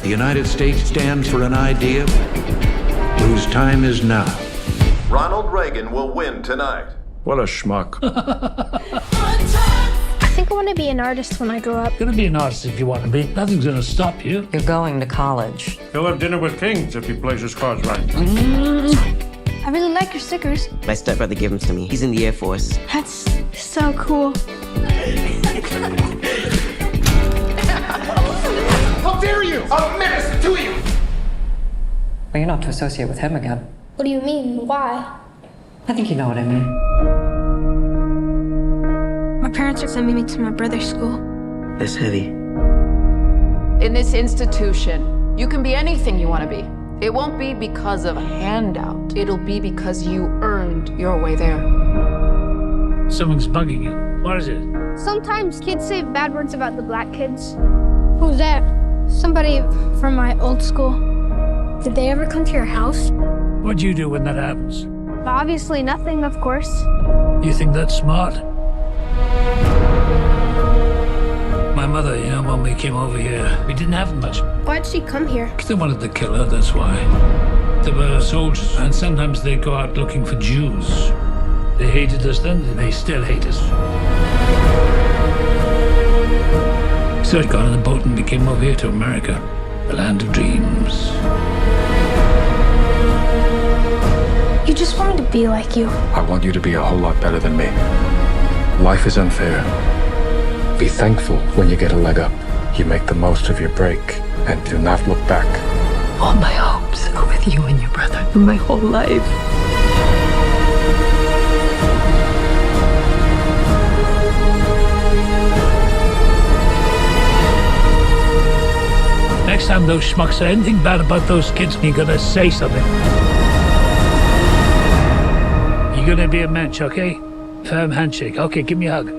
The United States stands for an idea whose time is now. Ronald Reagan will win tonight. What a schmuck. I think I want to be an artist when I grow up. You're gonna be an artist if you want to be. Nothing's gonna stop you. You're going to college. He'll have dinner with kings if he plays his cards right. I really like your stickers. My stepbrother gave them to me. He's in the Air Force. That's so cool. How dare you! I'll menace to you! Well, you're not to associate with him again. What do you mean? Why? I think you know what I mean. My parents are sending me to my brother's school. That's heavy. In this institution, you can be anything you want to be. It won't be because of a handout. It'll be because you earned your way there. Something's bugging you. What is it? Sometimes kids say bad words about the black kids. Who's that? Somebody from my old school. Did they ever come to your house? What do you do when that happens? Obviously nothing, of course. You think that's smart? My mother, when we came over here, we didn't have much. Why'd she come here? They wanted to kill her, that's why. They were soldiers, and sometimes they go out looking for Jews. They hated us then, and they still hate us. So I got on a boat and we came over here to America, the land of dreams. You just wanted to be like you. I want you to be a whole lot better than me. Life is unfair. Be thankful when you get a leg up. You make the most of your break and do not look back. All my hopes are with you and your brother for my whole life. Next time those schmucks say anything bad about those kids, you're gonna say something. You're gonna be a mensch, okay? Firm handshake. Okay, give me a hug.